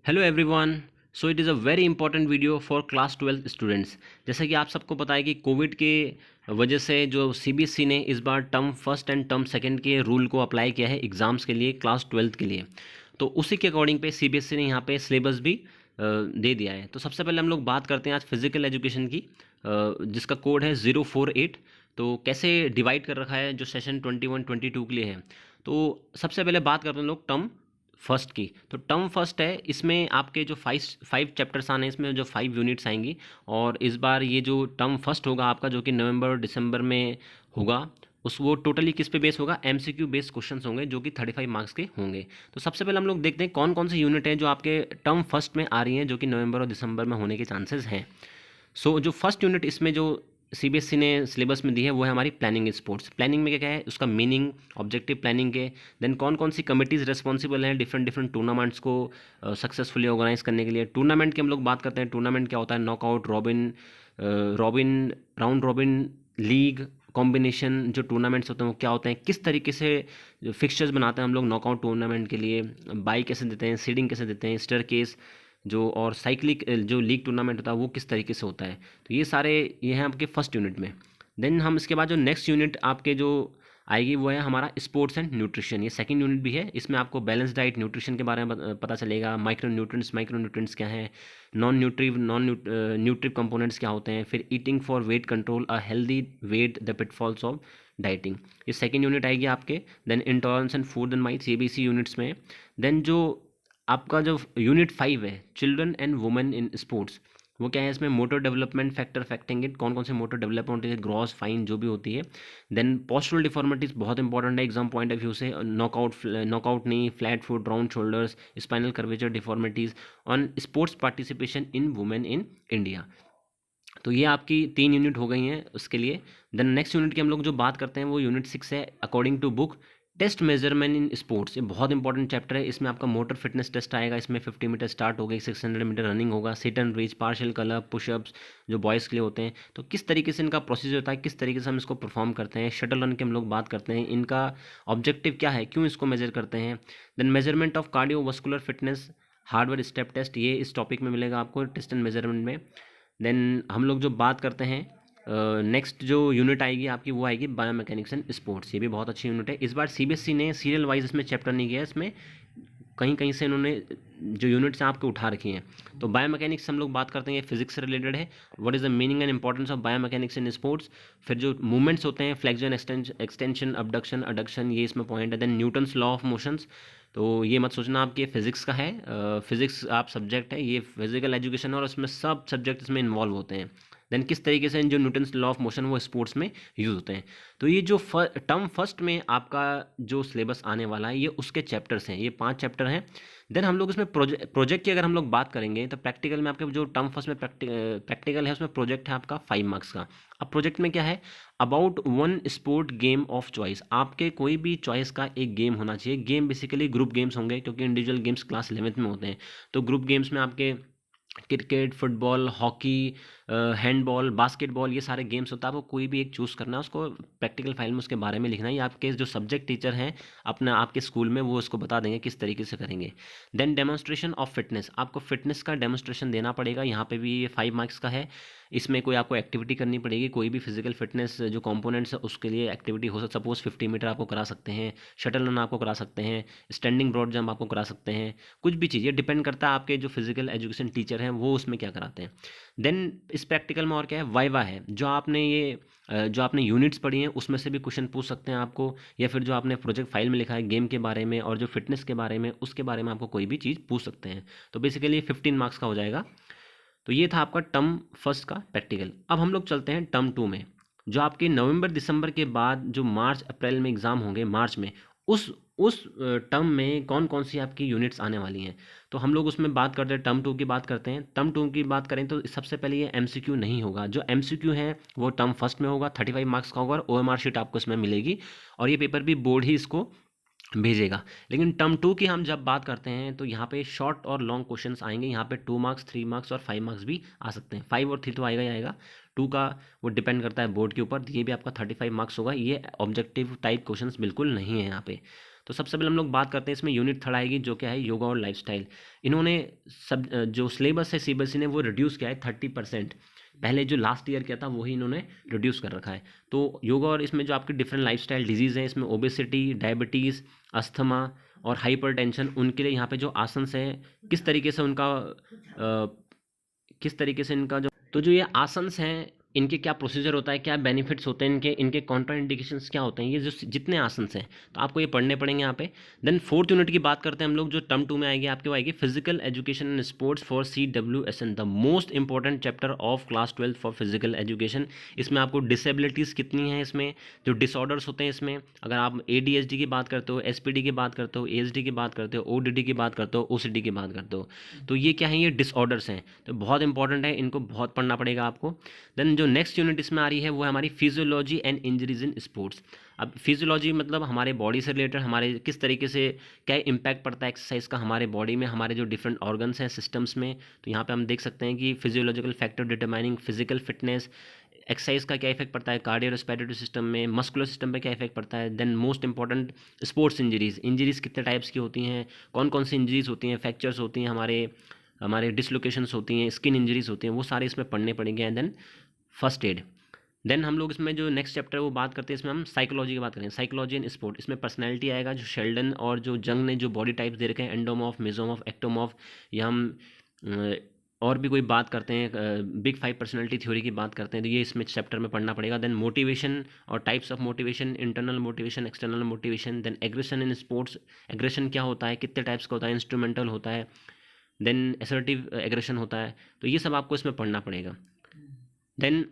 Hello everyone. So it is a very important video for class 12 students. जैसा कि आप सबको पता है कि कोविड के वजह से जो सीबीएसई ने इस बार term first and term second के रूल को अप्लाई किया है एग्ज़ाम्स के लिए क्लास 12 के लिए। तो उसी के अकॉर्डिंग पे सीबीएसई ने यहाँ पे सिलेबस भी दे दिया है। तो सबसे पहले हम लोग बात करते हैं आज फिजिकल एजुकेशन की, जिसका कोड है 048। तो कैसे डिवाइड कर रखा है जो सेशन 21-22 के लिए है। तो सबसे पहले बात करते हैं लोग टर्म फर्स्ट की। तो टर्म फर्स्ट है, इसमें आपके जो फाइव चैप्टर्स आने हैं, इसमें जो 5 यूनिट्स आएंगी। और इस बार ये जो टर्म फर्स्ट होगा आपका, जो कि नवंबर और दिसंबर में होगा, उस वो टोटली किस पे बेस होगा, एमसीक्यू बेस्ड क्वेश्चंस होंगे जो कि 35 मार्क्स के होंगे। तो सबसे पहले हम लोग देखते हैं कौन कौन सी यूनिट है जो आपके टर्म फर्स्ट में आ रही हैं, जो कि नवंबर और दिसंबर में होने के चांसेस हैं। सो जो फर्स्ट यूनिट इसमें जो सीबीएसई ने सिलेबस में दी है वो है हमारी प्लानिंग स्पोर्ट्स। प्लानिंग में क्या क्या है, उसका मीनिंग, ऑब्जेक्टिव प्लानिंग के, देन कौन कौन सी कमिटीज़ रिस्पॉन्सिबल हैं डिफरेंट डिफरेंट टूर्नामेंट्स को सक्सेसफुली ऑर्गेनाइज करने के लिए। टूर्नामेंट की हम लोग बात करते हैं। टूर्नामेंट क्या होता है, knockout, robin, round robin, league, combination. जो टूर्नामेंट्स होते हैं वो क्या होते हैं, किस तरीके से फिक्सचर्स बनाते हैं हम लोग नॉकआउट टूर्नामेंट के लिए, बाई कैसे देते हैं, सीडिंग कैसे देते हैं, स्टेयर केस जो, और साइक्लिक जो लीग टूर्नामेंट होता है वो किस तरीके से होता है। तो ये हैं आपके फर्स्ट यूनिट में। देन हम इसके बाद जो नेक्स्ट यूनिट आपके जो आएगी वो है हमारा स्पोर्ट्स एंड न्यूट्रिशन। ये सेकंड यूनिट भी है। इसमें आपको बैलेंस डाइट, न्यूट्रिशन के बारे में पता चलेगा। माइक्रो न्यूट्रिएंट्स क्या है, नॉन न्यूट्रिव कंपोनेंट्स क्या होते हैं, फिर eating for weight control, a healthy weight, the pitfalls of dieting. ये सेकंड यूनिट आएगी आपके। Then intolerance and food and mites, ये भी इसी यूनिट्स में है। देन जो आपका जो यूनिट 5 है, children and women in sports, वो क्या है, इसमें motor development factor affecting it, कौन कौन से मोटर डेवलपमेंट होती है, ग्रॉस, फाइन जो भी होती है। देन पोस्चरल डिफॉर्मिटीज बहुत इंपॉर्टेंट है एग्जाम पॉइंट ऑफ व्यू से। Knockout knee, flat foot, round shoulders, spinal curvature deformities, on sports participation in women in India. तो ये आपकी 3 यूनिट हो गई हैं उसके लिए। देन नेक्स्ट यूनिट की हम लोग जो बात करते हैं वो यूनिट 6 है, according to book, test measurement in sports. ये बहुत इंपॉर्टेंट चैप्टर है। इसमें आपका मोटर फिटनेस टेस्ट आएगा। इसमें 50 मीटर स्टार्ट होगा, 600 मीटर रनिंग होगा, sit and reach, partial colour, pushups जो बॉयज़ के लिए होते हैं। तो किस तरीके से इनका प्रोसीजर होता है, किस तरीके से हम इसको परफॉर्म करते हैं। शटल रन की हम लोग बात करते हैं, इनका ऑब्जेक्टिव क्या है, क्यों इसको मेजर करते हैं। Then measurement of cardiovascular fitness, Harvard step test, ये इस टॉपिक में मिलेगा आपको टेस्ट एंड मेजरमेंट में। देन हम लोग जो बात करते हैं नेक्स्ट जो यूनिट आएगी आपकी वो आएगी बायोमैकेनिक्स एंड स्पोर्ट्स। ये भी बहुत अच्छी यूनिट है। इस बार सीबीएसई ने सीरियल वाइज इसमें चैप्टर नहीं किया है, इसमें कहीं कहीं से इन्होंने जो यूनिट्स हैं आपके उठा रखी हैं। तो बायोमैकेनिक्स हम लोग बात करते हैं, ये फिजिक्स से रिलेटेड है। What is the meaning and importance of biomechanics in sports. फिर जो मूवमेंट्स होते हैं, फ्लेक्शन, एक्सटेंशन, अबडक्शन, अडक्शन, ये इसमें पॉइंट है। Then Newton's law of motions. तो ये मत सोचना आपके फिजिक्स का है, फिजिक्स आप सब्जेक्ट है, ये फिजिकल एजुकेशन है और उसमें सब सब्जेक्ट इसमें इन्वॉल्व होते हैं। देन किस तरीके से जो न्यूटन्स लॉ ऑफ मोशन वो स्पोर्ट्स में यूज़ होते हैं। तो ये जो टर्म फर्स्ट में आपका जो सिलेबस आने वाला है ये उसके चैप्टर्स हैं, ये 5 चैप्टर हैं। देन हम लोग इसमें प्रोजेक्ट की अगर हम लोग बात करेंगे तो प्रैक्टिकल में आपके जो टर्म फर्स्ट में प्रैक्टिकल है उसमें प्रोजेक्ट है आपका 5 मार्क्स का। अब प्रोजेक्ट में क्या है, about one sport game of choice. आपके कोई भी चॉइस का एक गेम होना चाहिए। गेम बेसिकली ग्रुप गेम्स होंगे क्योंकि इंडिविजुअल गेम्स क्लास 11th में होते हैं। तो ग्रुप गेम्स में आपके cricket, football, hockey, handball, basketball, ये सारे गेम्स होता है। आपको कोई भी एक चूज़ करना है, उसको प्रैक्टिकल फाइल में उसके बारे में लिखना है। ये आपके जो सब्जेक्ट टीचर हैं अपना आपके स्कूल में वो उसको बता देंगे किस तरीके से करेंगे। देन डेमोन्स्ट्रेशन ऑफ फिटनेस, आपको फिटनेस का डेमोन्स्ट्रेशन देना पड़ेगा। यहाँ पे भी ये 5 मार्क्स का है। इसमें कोई आपको एक्टिविटी करनी पड़ेगी, कोई भी फिजिकल फिटनेस जो कंपोनेंट्स है उसके लिए एक्टिविटी हो सकती, सपोज 50 मीटर आपको करा सकते हैं, शटल रन आपको करा सकते हैं, स्टैंडिंग ब्रॉड जंप आपको करा सकते हैं, कुछ भी चीज़। ये डिपेंड करता है आपके जो फिजिकल एजुकेशन टीचर हैं वो उसमें क्या कराते हैं। देन इस प्रैक्टिकल में और क्या है, वाइवा है। जो आपने यूनिट्स पढ़ी हैं उसमें से भी क्वेश्चन पूछ सकते हैं आपको, या फिर जो आपने प्रोजेक्ट फाइल में लिखा है गेम के बारे में और जो फिटनेस के बारे में उसके बारे में आपको कोई भी चीज़ पूछ सकते हैं। तो बेसिकली 15 मार्क्स का हो जाएगा। तो ये था आपका टर्म फर्स्ट का प्रैक्टिकल। अब हम लोग चलते हैं टर्म 2 में, जो आपके नवंबर दिसंबर के बाद जो मार्च अप्रैल में एग्ज़ाम होंगे, मार्च में, उस टर्म में कौन कौन सी आपकी यूनिट्स आने वाली हैं। तो हम लोग उसमें बात करते हैं, टर्म 2 की बात करते हैं। टर्म 2 की बात करें तो सबसे पहले ये एमसीक्यू नहीं होगा। जो एमसीक्यू है वो टर्म फर्स्ट में होगा, 35 मार्क्स का होगा और ओएमआर शीट आपको इसमें मिलेगी और ये पेपर भी बोर्ड ही इसको भेजेगा। लेकिन टर्म 2 की हम जब बात करते हैं तो यहाँ पे शॉर्ट और लॉन्ग क्वेश्चंस आएंगे। यहाँ पे 2 मार्क्स, 3 मार्क्स और 5 मार्क्स भी आ सकते हैं। 5 और 3 तो आएगा ही आएगा, 2 का वो डिपेंड करता है बोर्ड के ऊपर। ये भी आपका 35 मार्क्स होगा। ये ऑब्जेक्टिव टाइप क्वेश्चंस बिल्कुल नहीं है यहाँ पे। तो सबसे पहले हम लोग बात करते हैं, इसमें यूनिट 3 आएगी जो क्या है, योगा और लाइफस्टाइल। इन्होंने सब जो सिलेबस है सीबीएसई ने वो रिड्यूस किया है 30%। पहले जो लास्ट ईयर किया था वही इन्होंने रिड्यूस कर रखा है। तो योगा और इसमें जो आपके डिफरेंट लाइफस्टाइल डिजीज़ हैं, इसमें ओबेसिटी, डायबिटीज़, अस्थमा और हाइपरटेंशन, उनके लिए यहाँ पे जो आसन्स हैं किस तरीके से उनका किस तरीके से इनका जो ये आसन्स हैं इनके क्या प्रोसीजर होता है, क्या बेनिफिट्स होते हैं इनके, इनके कॉन्ट्राइंडिकेशंस क्या होते हैं, ये जो जितने आसन्स हैं तो आपको ये पढ़ने पड़ेंगे यहाँ पे। देन 4th यूनिट की बात करते हैं हम लोग, जो टर्म 2 में आएगी आपके, वो आएगी physical education and sports for CWSN, the most important chapter of class 12 for physical education. इसमें आपको डिसेबिलिटीज़ कितनी हैं, इसमें जो डिसऑर्डर्स होते हैं, इसमें अगर आप ADHD की बात करते हो, SPD की बात करते हो, ASD की बात करते हो, ODD की बात करते हो, OCD की बात करते हो, तो ये क्या है, ये डिसऑर्डर्स हैं, तो बहुत इंपॉर्टेंट है, इनको बहुत पढ़ना पड़ेगा आपको। देन जो नेक्स्ट यूनिट इसमें आ रही है वो है हमारी physiology and injuries in sports. अब फिजियोलॉजी मतलब हमारे बॉडी से रिलेटेड, हमारे किस तरीके से क्या इम्पैक्ट पड़ता है एक्सरसाइज का हमारे बॉडी में, हमारे जो डिफरेंट ऑर्गन्स हैं, सिस्टम्स में। तो यहाँ पे हम देख सकते हैं कि physiological factor determining physical fitness, exercise का क्या इफेक्ट पड़ता है कार्डियो रेस्पिरेटरी सिस्टम में, मस्कुलर सिस्टम पे क्या इफेक्ट पड़ता है। Then most important sports injuries, injuries कितने टाइप्स की होती हैं, कौन कौन सी इंजरीज होती हैं, फ्रैक्चर्स होती हैं, हमारे डिसलोकेशंस होती हैं, स्किन इंजरीज होती हैं, वो सारे इसमें पढ़ने पड़ेंगे। And then first aid. Then हम लोग इसमें जो नेक्स्ट चैप्टर वो बात करते हैं, इसमें हम साइकोलॉजी की बात करें, साइकोलॉजी एंड स्पोर्ट। इसमें पर्सनैलिटी आएगा, जो शेल्डन और जो जंग ने जो बॉडी टाइप्स दे रखे हैं, एंडोमॉर्फ, मेसोमॉर्फ, एक्टोमॉर्फ, या हम और भी कोई बात करते हैं, बिग 5 पर्सनैलिटी थ्योरी की बात करते हैं, तो ये इसमें चैप्टर में पढ़ना पड़ेगा। देन मोटिवेशन और types of motivation, internal motivation, external motivation. Then aggression in sports, aggression क्या होता है, कितने टाइप्स का होता है, इंस्ट्रूमेंटल होता है, देन असर्टिव एग्रेशन होता है, तो ये सब आपको इसमें पढ़ना पड़ेगा। देन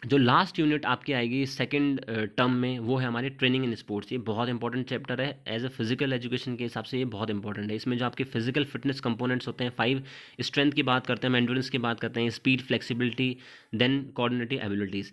जो लास्ट यूनिट आपकी आएगी सेकंड टर्म में, वो है हमारे ट्रेनिंग इन स्पोर्ट्स। ये बहुत इंपॉर्टेंट चैप्टर है, एज अ फिजिकल एजुकेशन के हिसाब से ये बहुत इंपॉर्टेंट है। इसमें जो आपके फिजिकल फिटनेस कंपोनेंट्स होते हैं 5, स्ट्रेंथ की बात करते हैं, एंड्योरेंस की बात करते हैं, speed, flexibility, then coordinative abilities,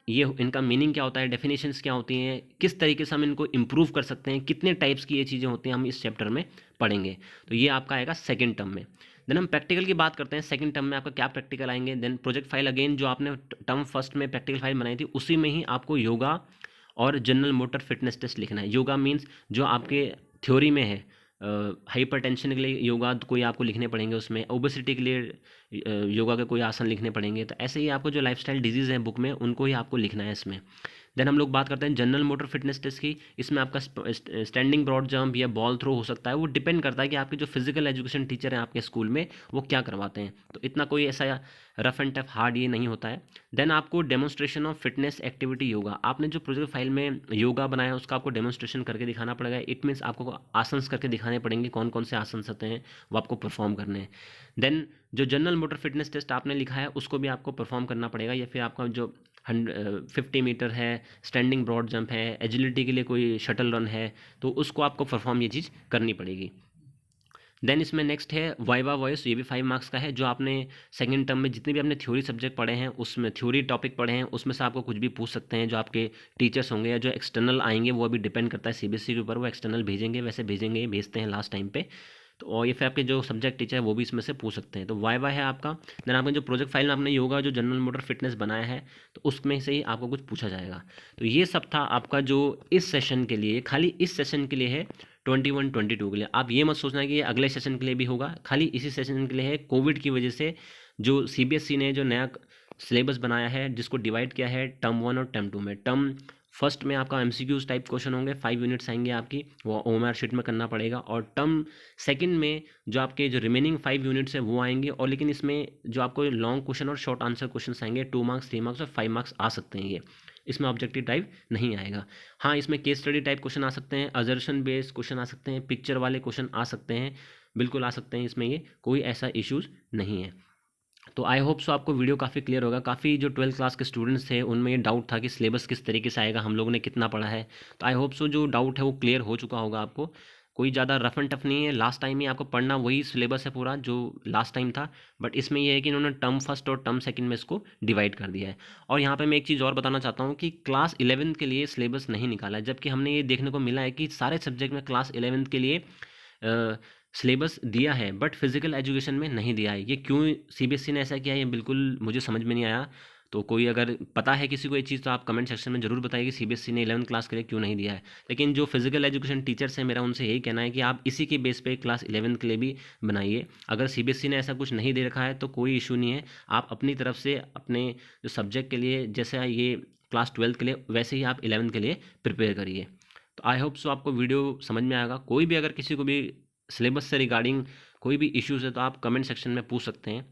इनका मीनिंग क्या होता है, डेफिनेशंस क्या होती हैं, किस तरीके से हम इनको इम्प्रूव कर सकते हैं, कितने टाइप्स की ये चीज़ें होती हैं, हम इस चैप्टर में पढ़ेंगे। तो ये आपका आएगा सेकेंड टर्म में। देन हम प्रैक्टिकल की बात करते हैं, सेकंड टर्म में आपका क्या प्रैक्टिकल आएंगे। देन प्रोजेक्ट फाइल, अगेन जो आपने टर्म फर्स्ट में प्रैक्टिकल फाइल बनाई थी उसी में ही आपको योगा और जनरल मोटर फिटनेस टेस्ट लिखना है। योगा मीन्स जो आपके थ्योरी में है, हाइपरटेंशन के लिए योगा कोई आपको लिखने पड़ेंगे, उसमें ओबेसिटी के लिए योगा के कोई आसन लिखने पड़ेंगे। तो ऐसे ही आपको जो लाइफस्टाइल डिजीज़ है बुक में उनको ही आपको लिखना है इसमें। देन हम लोग बात करते हैं जनरल मोटर फिटनेस टेस्ट की। इसमें आपका स्टैंडिंग ब्रॉड जंप या बॉल थ्रो हो सकता है, वो डिपेंड करता है कि आपके जो फिजिकल एजुकेशन टीचर हैं आपके स्कूल में वो क्या करवाते हैं, तो इतना कोई ऐसा रफ एंड टफ हार्ड ये नहीं होता है। देन आपको demonstration of fitness activity yoga, आपने जो प्रोजेक्ट फाइल में योगा बनाया है उसका आपको डेमोन्स्ट्रेशन करके दिखाना पड़ेगा। इट मीन्स आपको आसन्स करके दिखाने पड़ेंगे, कौन कौन से आसन्स होते हैं वो आपको परफॉर्म करने हैं। देन जो जनरल मोटर फिटनेस टेस्ट आपने लिखा है उसको भी आपको परफॉर्म करना पड़ेगा, या फिर आपका जो 50 मीटर है, स्टैंडिंग ब्रॉड जंप है, एजिलिटी के लिए कोई शटल रन है, तो उसको आपको परफॉर्म ये चीज़ करनी पड़ेगी। देन इसमें नेक्स्ट है वाइवा वॉइस, ये भी 5 मार्क्स का है। जो आपने सेकंड टर्म में जितने भी आपने थ्योरी सब्जेक्ट पढ़े हैं उसमें थ्योरी टॉपिक पढ़े हैं उसमें से आपको कुछ भी पूछ सकते हैं। जो आपके टीचर्स होंगे या जो एक्सटर्नल आएंगे वो अभी डिपेंड करता है CBSE के ऊपर, वो एक्सटर्नल भेजेंगे, वैसे भेजेंगे, भेजते हैं लास्ट टाइम पे। तो और ये फिर आपके जो सब्जेक्ट टीचर है वो भी इसमें से पूछ सकते हैं। तो वाइवा है आपका। देन आपने जो प्रोजेक्ट फाइल में आपने योगा जो जनरल मोटर फिटनेस बनाया है तो उसमें से ही आपको कुछ पूछा जाएगा। तो ये सब था आपका जो इस सेशन के लिए, खाली इस सेशन के लिए है 21-22 के लिए। आप ये मत सोचना कि ये अगले सेशन के लिए भी होगा, खाली इसी सेशन के लिए है। कोविड की वजह से जो CBSE ने जो नया सिलेबस बनाया है जिसको डिवाइड किया है टर्म 1 और टर्म 2 में। टर्म फर्स्ट में आपका MCQs टाइप क्वेश्चन होंगे, 5 यूनिट्स आएंगे आपकी, वो OMR शीट में करना पड़ेगा। और टर्म सेकंड में जो आपके जो रिमेनिंग 5 यूनिट्स हैं वो आएंगे, और लेकिन इसमें जो आपको लॉन्ग क्वेश्चन और शॉर्ट आंसर क्वेश्चन आएंगे, 2 मार्क्स, 3 मार्क्स और 5 मार्क्स आ सकते हैं। ये इसमें ऑब्जेक्टिव टाइप नहीं आएगा। हाँ, इसमें केस स्टडी टाइप क्वेश्चन आ सकते हैं, अजर्शन बेस्ड क्वेश्चन आ सकते हैं, पिक्चर वाले क्वेश्चन आ सकते हैं, बिल्कुल आ सकते हैं। इसमें ये कोई ऐसा इश्यूज़ नहीं है। तो आई होप सो आपको वीडियो काफ़ी क्लियर होगा। काफ़ी जो 12th क्लास के स्टूडेंट्स थे उनमें ये डाउट था कि सिलेबस किस तरीके से आएगा, हम लोगों ने कितना पढ़ा है। तो आई होप सो जो डाउट है वो क्लियर हो चुका होगा आपको। कोई ज़्यादा रफ एंड टफ नहीं है, लास्ट टाइम ही आपको पढ़ना वही सिलेबस है पूरा जो लास्ट टाइम था, बट इसमें यह है कि इन्होंने टर्म फर्स्ट और टर्म सेकंड में इसको डिवाइड कर दिया है। और यहाँ पे मैं एक चीज़ और बताना चाहता हूँ कि क्लास 11th के लिए सिलेबस नहीं निकाला है, जबकि हमने ये देखने को मिला है कि सारे सब्जेक्ट में क्लास 11th के लिए सिलेबस दिया है, बट फिजिकल एजुकेशन में नहीं दिया है। ये क्यों CBSE ने ऐसा किया है ये बिल्कुल मुझे समझ में नहीं आया। तो कोई अगर पता है किसी को ये चीज़ तो आप कमेंट सेक्शन में ज़रूर बताइए कि सीबीएसई ने 11th क्लास के लिए क्यों नहीं दिया है। लेकिन जो फिजिकल एजुकेशन टीचर्स हैं, मेरा उनसे यही कहना है कि आप इसी के बेस पे क्लास 11th के लिए भी बनाइए। अगर सीबीएसई ने ऐसा कुछ नहीं दे रखा है तो कोई इशू नहीं है, आप अपनी तरफ से अपने जो सब्जेक्ट के लिए जैसे ये क्लास 12th के लिए वैसे ही आप 11th के लिए प्रिपेयर करिए। तो आई होप सो आपको वीडियो समझ में आएगा। कोई भी अगर किसी को भी सिलेबस से रिगार्डिंग कोई भी इश्यूज़ है तो आप कमेंट सेक्शन में पूछ सकते हैं।